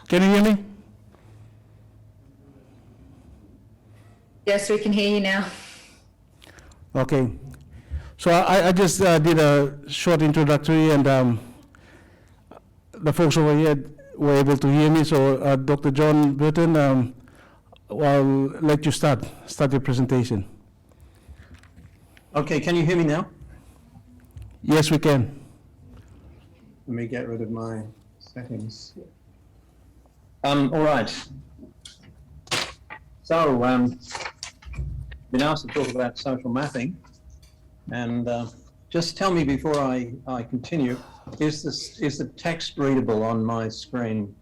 Can you hear me? Yes, we can hear you now. Okay. So I just did a short introductory, and the folks over here were able to hear me. So Dr. John Burton, I'll let you start your presentation. Okay, can you hear me now? Yes, we can. Let me get rid of my settings. All right. So, been asked to talk about social mapping, and just tell me before I continue, is the text readable on my screen?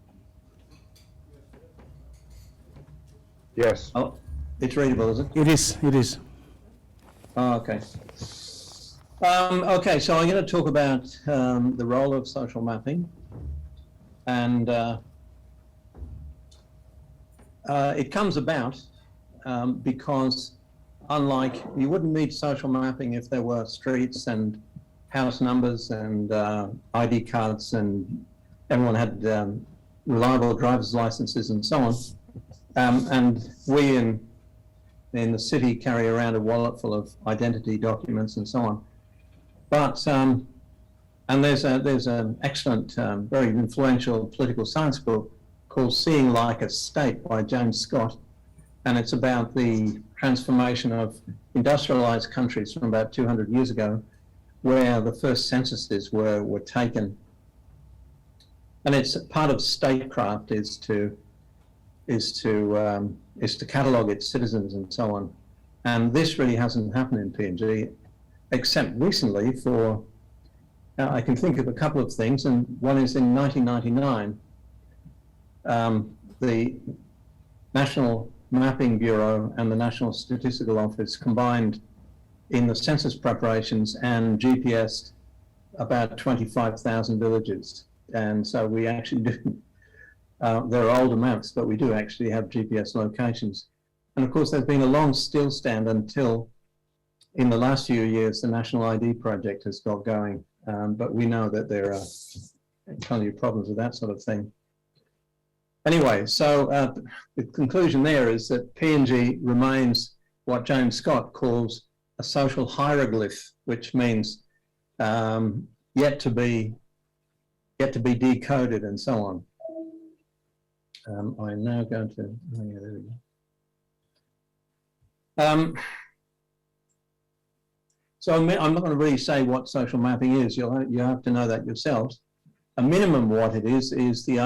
Yes. Oh, it's readable, is it? It is. It is. Oh, okay. Okay, so I'm going to talk about the role of social mapping, and it comes about because, unlike, you wouldn't need social mapping if there were streets and house numbers and ID cards and everyone had reliable driver's licenses and so on. And we in the city carry around a wallet full of identity documents and so on. But and there's an excellent, very influential political science book called Seeing Like a State by James Scott, and it's about the transformation of industrialized countries from about 200 years ago, where the first censuses were taken. And it's part of statecraft is to catalogue its citizens and so on. And this really hasn't happened in PNG, except recently for, I can think of a couple of things, and one is in 1999, the National Mapping Bureau and the National Statistical Office combined in the census preparations and GPS'd about 25,000 villages. And so we actually do, there are older maps, but we do actually have GPS locations. And of course, there's been a long still stand until in the last few years, the National ID project has got going. But we know that there are plenty of problems with that sort of thing. Anyway, so the conclusion there is that PNG remains what James Scott calls a social hieroglyph, which means yet to be decoded and so on. I'm now going to, oh yeah, there we go. So I'm not going to really say what social mapping is. You have to know that yourselves. A minimum what it is the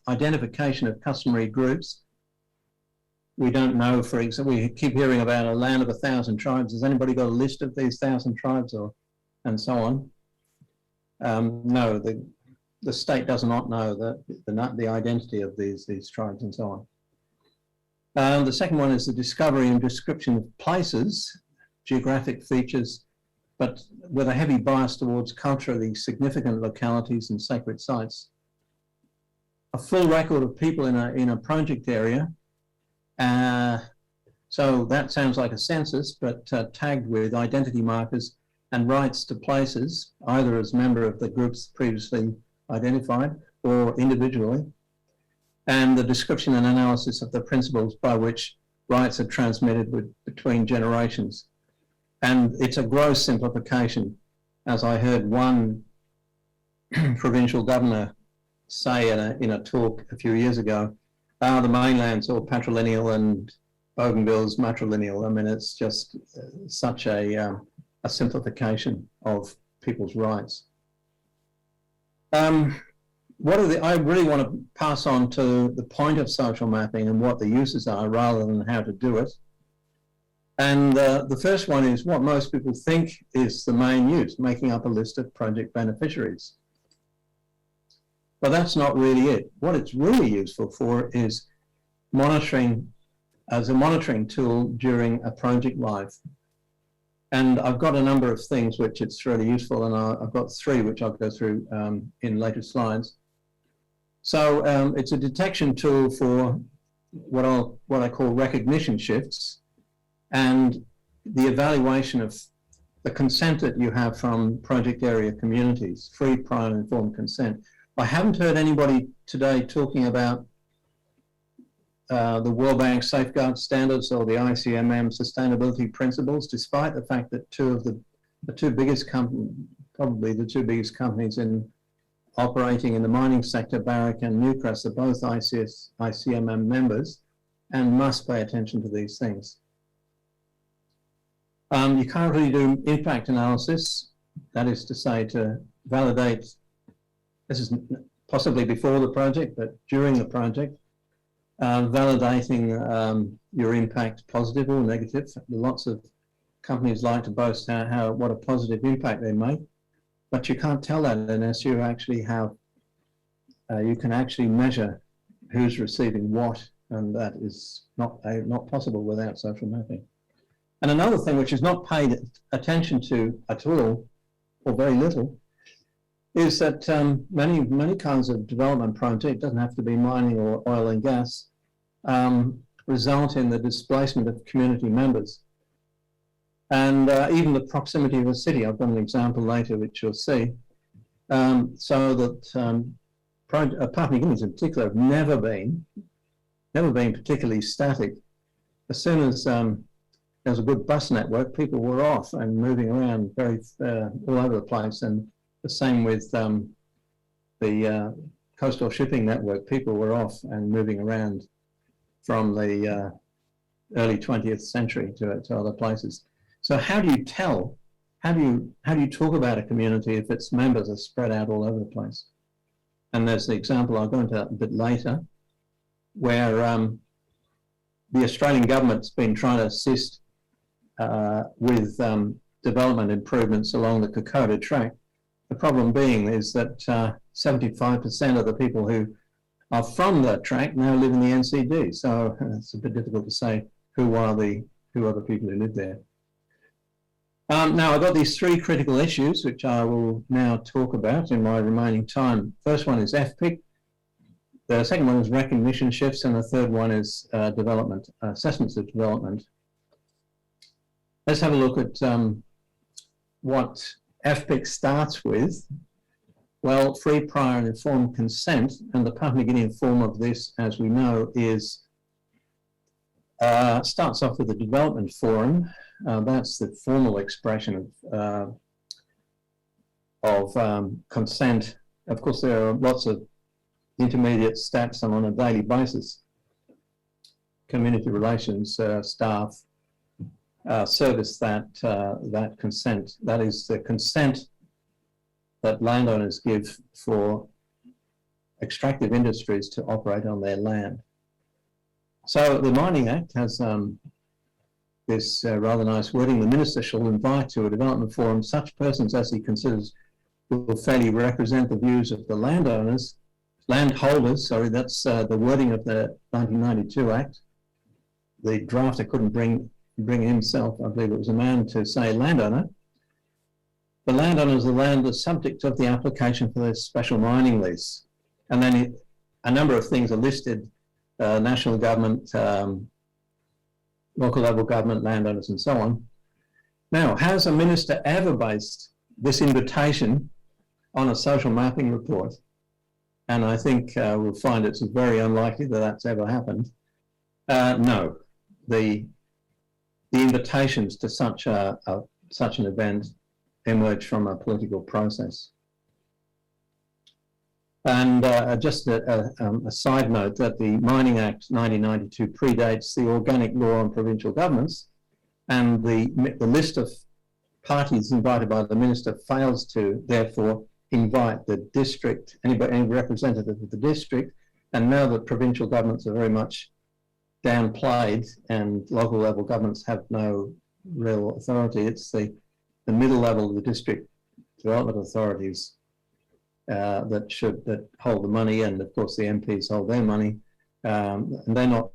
identification of customary groups. We don't know, for example, we keep hearing about a land of 1,000 tribes. Has anybody got a list of these 1,000 tribes and so on? No, the state does not know the identity of these tribes and so on. The second one is the discovery and description of places, geographic features, but with a heavy bias towards culturally significant localities and sacred sites. A full record of people in a project area. So that sounds like a census, but tagged with identity markers and rights to places, either as member of the groups previously identified or individually, and the description and analysis of the principles by which rights are transmitted between generations. And it's a gross simplification, as I heard one provincial governor say in a talk a few years ago, the mainland's all patrilineal and Bougainville's matrilineal. I mean, it's just such a simplification of people's rights. I really want to pass on to the point of social mapping and what the uses are rather than how to do it. And the first one is what most people think is the main use, making up a list of project beneficiaries. But that's not really it. What it's really useful for is monitoring, as a monitoring tool during a project life. And I've got a number of things which it's really useful, and I've got three which I'll go through in later slides. So it's a detection tool for what I call recognition shifts, and the evaluation of the consent that you have from project area communities, free, prior, and informed consent. I haven't heard anybody today talking about the World Bank safeguard standards or the ICMM sustainability principles, despite the fact that the two biggest companies, probably the two biggest companies in operating in the mining sector, Barrick and Newcrest, are both ICMM members and must pay attention to these things. You can't really do impact analysis, that is to say, to validate, this is possibly before the project, but during the project, validating your impact, positive or negative. Lots of companies like to boast what a positive impact they make, but you can't tell that unless you actually have, you can actually measure who's receiving what, and that is not possible without social mapping. And another thing which is not paid attention to at all, or very little, is that many kinds of development project, doesn't have to be mining or oil and gas, result in the displacement of community members. And even the proximity of a city. I've got an example later which you'll see. So that Papua New Guineans in particular have never been particularly static. As soon as there was a good bus network, people were off and moving around very all over the place. And the same with the coastal shipping network, people were off and moving around from the early 20th century to other places. So how do you tell? How do you talk about a community if its members are spread out all over the place? And there's the example I'll go into a bit later, where the Australian government's been trying to assist with development improvements along the Kokoda track. The problem being is that 75% of the people who are from the track now live in the NCD. So it's a bit difficult to say who are the people who live there. Now I've got these three critical issues which I will now talk about in my remaining time. First one is FPIC. The second one is recognition shifts, and the third one is development, assessments of development. Let's have a look at what FPIC starts with. Well, free, prior and informed consent, and the Papua New Guinean form of this, as we know, is starts off with a development forum. That's the formal expression of consent. Of course, there are lots of intermediate steps on a daily basis. Community relations staff service that consent. That is the consent that landowners give for extractive industries to operate on their land. So the Mining Act has this rather nice wording: the Minister shall invite to a development forum such persons as he considers will fairly represent the views of the landholders, sorry, that's the wording of the 1992 Act. The drafter couldn't bring himself, I believe it was a man, to say landowner. The landowner is the land, the subject of the application for the special mining lease. And then a number of things are listed: national government, local level government, landowners, and so on. Now, has a minister ever based this invitation on a social mapping report? And I think we'll find it's very unlikely that that's ever happened. No, the invitations to such an event emerge from a political process. And just a side note that the Mining Act 1992 predates the organic law on provincial governments, and the list of parties invited by the minister fails to therefore invite the district, any representative of the district. And now that provincial governments are very much downplayed and local level governments have no real authority, it's the middle level of the district development authorities that hold the money, and of course the MPs hold their money, and they're not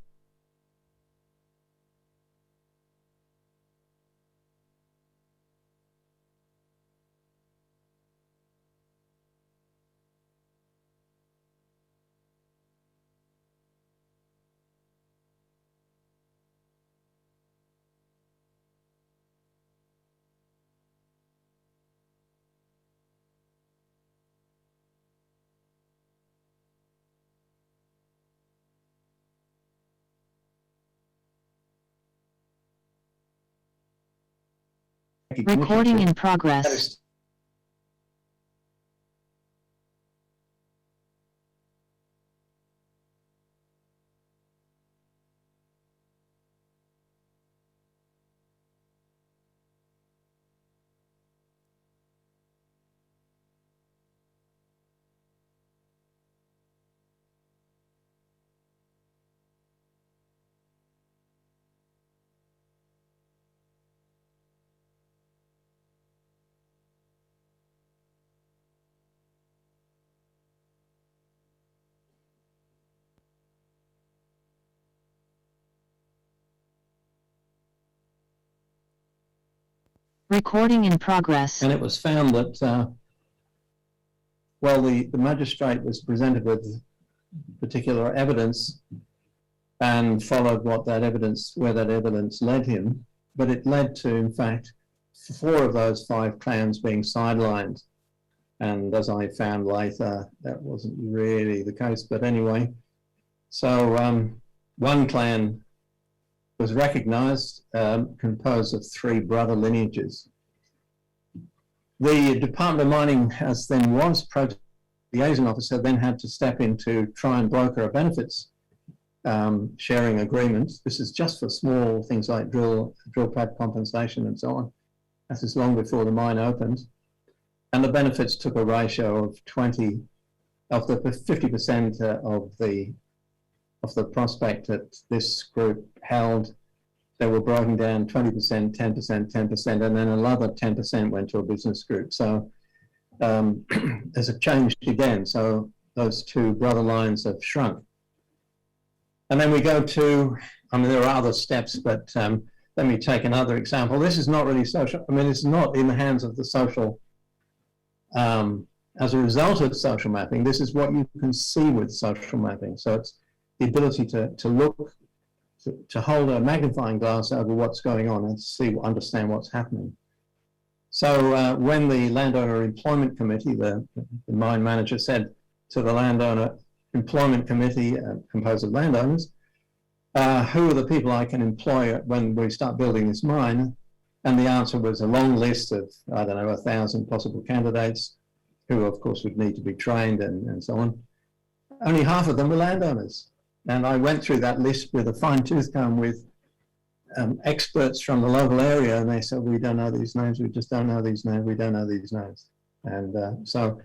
Recording in That progress. is Recording in progress. And it was found that, well, the magistrate was presented with particular evidence and followed where that evidence led him, but it led to, in fact, 4 of those 5 clans being sidelined. And as I found later, that wasn't really the case, but anyway. So one clan was recognised, composed of 3 brother lineages. The Department of Mining, as then was project liaison officer, then had to step in to try and broker a benefits sharing agreement. This is just for small things like drill pad compensation and so on. This is long before the mine opened. And the benefits took a ratio of 20 of the 50% of the prospect that this group held. They were broken down 20%, 10%, 10%, and then another 10% went to a business group. So there's a change again. So those 2 brother lines have shrunk. And then we go to, I mean, there are other steps, but let me take another example. This is not really social. I mean, it's not in the hands of the social. As a result of social mapping, this is what you can see with social mapping. So it's the ability to look, to hold a magnifying glass over what's going on and understand what's happening. So when the Landowner Employment Committee, the mine manager said to the Landowner Employment Committee, composed of landowners, who are the people I can employ when we start building this mine? And the answer was a long list of, I don't know, 1,000 possible candidates who, of course, would need to be trained and so on. Only half of them were landowners. And I went through that list with a fine-tooth comb with experts from the local area, and they said, we don't know these names, we just don't know these names, we don't know these names. And so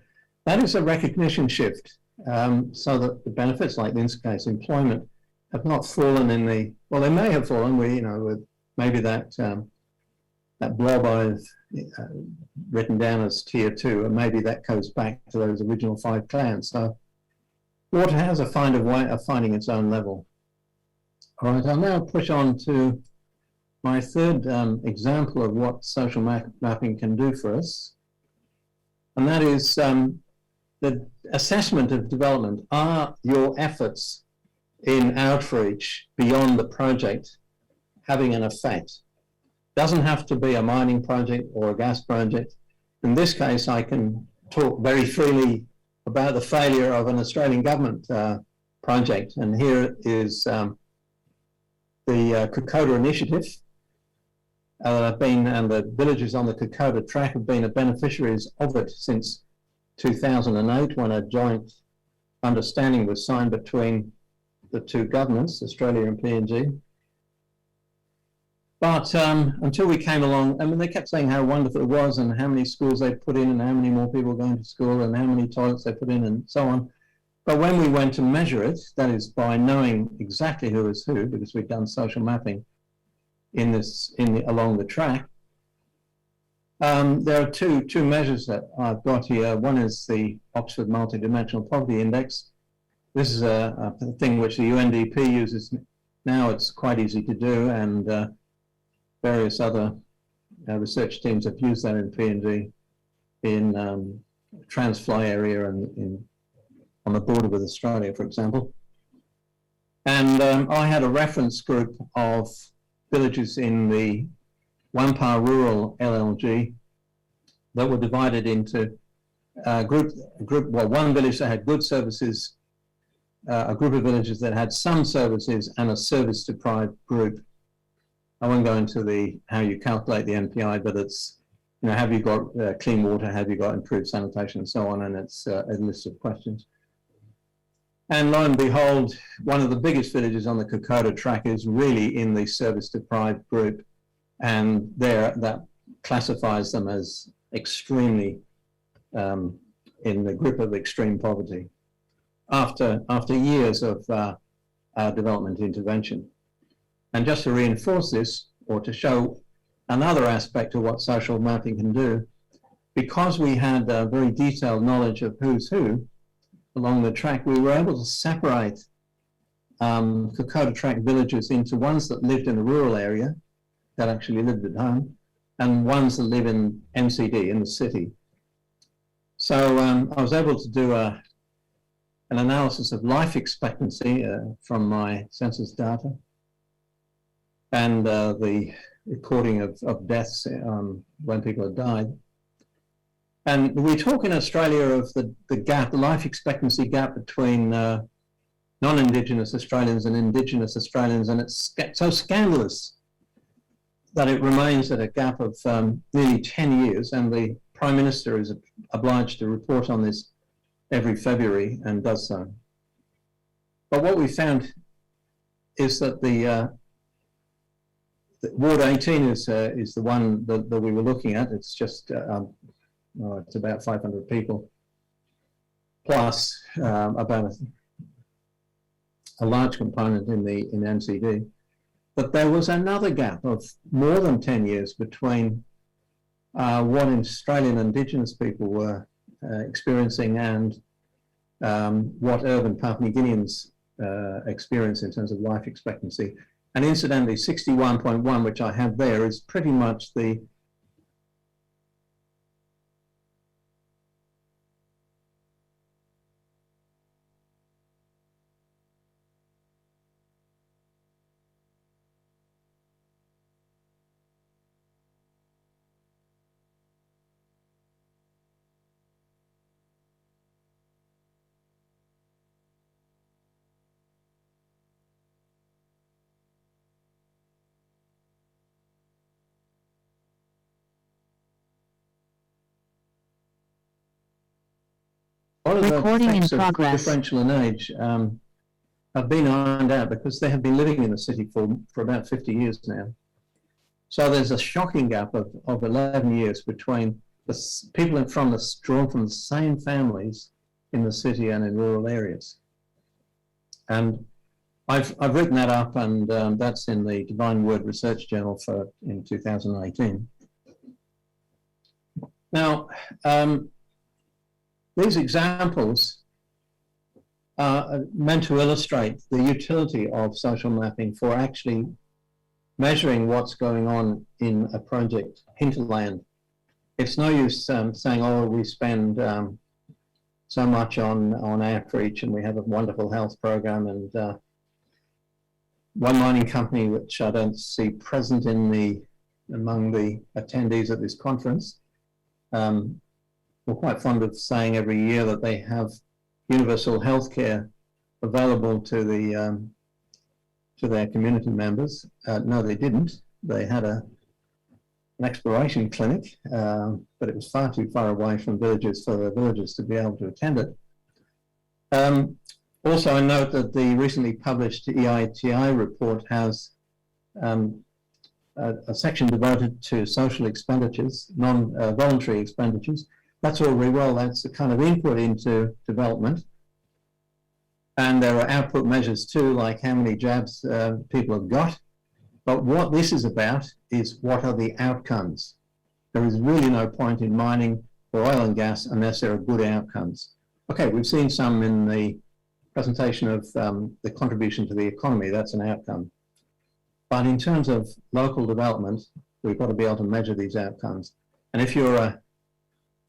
that is a recognition shift, so that the benefits, like in this case, employment, have not fallen in the, well, they may have fallen, with maybe that blob I've written down as tier 2, and maybe that goes back to those original 5 clans. So water has a way of finding its own level. All right, I'll now push on to my 3rd example of what social mapping can do for us. And that is the assessment of development. Are your efforts in outreach beyond the project having an effect? Doesn't have to be a mining project or a gas project. In this case, I can talk very freely about the failure of an Australian government project. And here is the Kokoda Initiative. And the villages on the Kokoda track have been beneficiaries of it since 2008, when a joint understanding was signed between the 2 governments, Australia and PNG. But until we came along, I mean, they kept saying how wonderful it was and how many schools they put in and how many more people going to school and how many toilets they put in and so on. But when we went to measure it, that is by knowing exactly who is who, because we've done social mapping along the track, there are two measures that I've got here. One is the Oxford Multidimensional Poverty Index. This is a thing which the UNDP uses now. It's quite easy to do, and various other research teams have used that in PNG, in Transfly area and on the border with Australia, for example. And I had a reference group of villages in the Wampa Rural LLG that were divided into one village that had good services, a group of villages that had some services, and a service deprived group. I won't go into how you calculate the NPI, but it's have you got clean water? Have you got improved sanitation and so on? And it's a list of questions. And lo and behold, one of the biggest villages on the Kokoda track is really in the service deprived group. And there, that classifies them as extremely in the grip of extreme poverty after years of development intervention. And just to reinforce this, or to show another aspect of what social mapping can do, because we had a very detailed knowledge of who's who along the track, we were able to separate Kokoda track villages into ones that lived in the rural area, that actually lived at home, and ones that live in MCD, in the city. So I was able to do an analysis of life expectancy from my census data, and the recording of deaths when people have died. And we talk in Australia of the gap, the life expectancy gap between non-Indigenous Australians and Indigenous Australians, and it's so scandalous that it remains at a gap of nearly 10 years, and the Prime Minister is obliged to report on this every February and does so. But what we found is that the Ward 18 is the one that we were looking at. It's just it's about 500 people, plus about a large component in MCD. But there was another gap of more than 10 years between what Australian Indigenous people were experiencing and what urban Papua New Guineans experience in terms of life expectancy. And incidentally, 61.1, which I have there, is pretty much the Recording in progress. Differential in age have been ironed out because they have been living in the city for about 50 years now. So there's a shocking gap of 11 years between the people drawn from the same families in the city and in rural areas. And I've written that up, and that's in the Divine Word Research Journal in 2018. Now, these examples are meant to illustrate the utility of social mapping for actually measuring what's going on in a project hinterland. It's no use saying, oh, we spend so much on outreach and we have a wonderful health program, and one mining company, which I don't see present among the attendees at this conference, we're quite fond of saying every year that they have universal health care available to their community members. No, they didn't. They had an exploration clinic, but it was far too far away from villages for the villagers to be able to attend it. Also, I note that the recently published EITI report has a section devoted to social expenditures, non-voluntary expenditures. That's all very well. That's the kind of input into development. And there are output measures too, like how many jabs people have got. But what this is about is what are the outcomes. There is really no point in mining for oil and gas unless there are good outcomes. Okay, we've seen some in the presentation of the contribution to the economy. That's an outcome. But in terms of local development, we've got to be able to measure these outcomes. And if you're a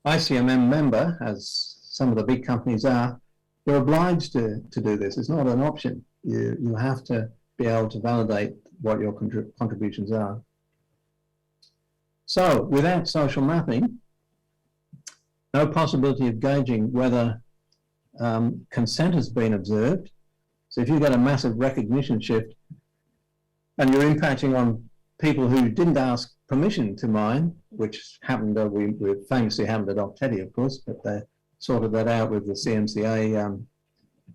ICMM member, as some of the big companies are, you're obliged to do this. It's not an option. You have to be able to validate what your contributions are. So without social mapping, no possibility of gauging whether consent has been observed. So if you've got a massive recognition shift and you're impacting on people who didn't ask permission to mine, which happened, we famously happened at Octeti, of course, but they sorted that out with the CMCA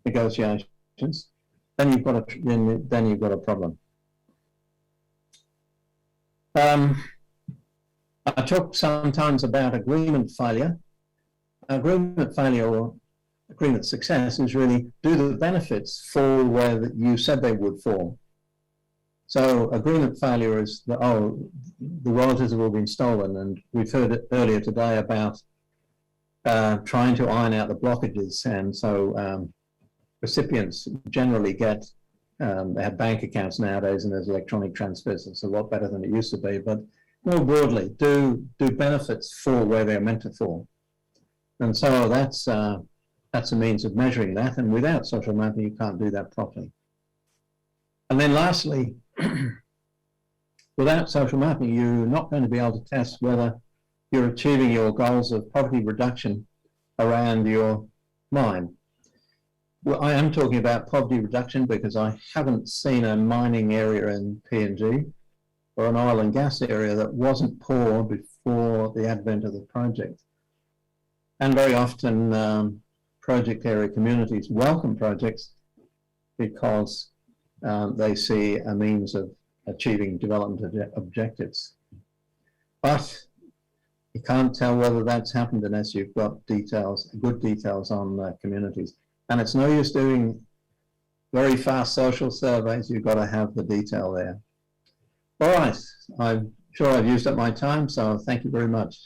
negotiations. Then you've got a problem. I talk sometimes about agreement failure. Agreement failure or agreement success is really, do the benefits fall where you said they would fall? So agreement failure is the royalties have all been stolen, and we've heard it earlier today about trying to iron out the blockages, and so recipients generally get, they have bank accounts nowadays, and there's electronic transfers. It's a lot better than it used to be, but more broadly, do benefits fall where they're meant to fall? And so that's a means of measuring that, and without social mapping, you can't do that properly. And then lastly, without social mapping, you're not going to be able to test whether you're achieving your goals of poverty reduction around your mine. Well, I am talking about poverty reduction because I haven't seen a mining area in PNG or an oil and gas area that wasn't poor before the advent of the project. And very often project area communities welcome projects because they see a means of achieving development objectives. But you can't tell whether that's happened unless you've got details, good details on communities. And it's no use doing very fast social surveys, you've got to have the detail there. All right, I'm sure I've used up my time, so thank you very much.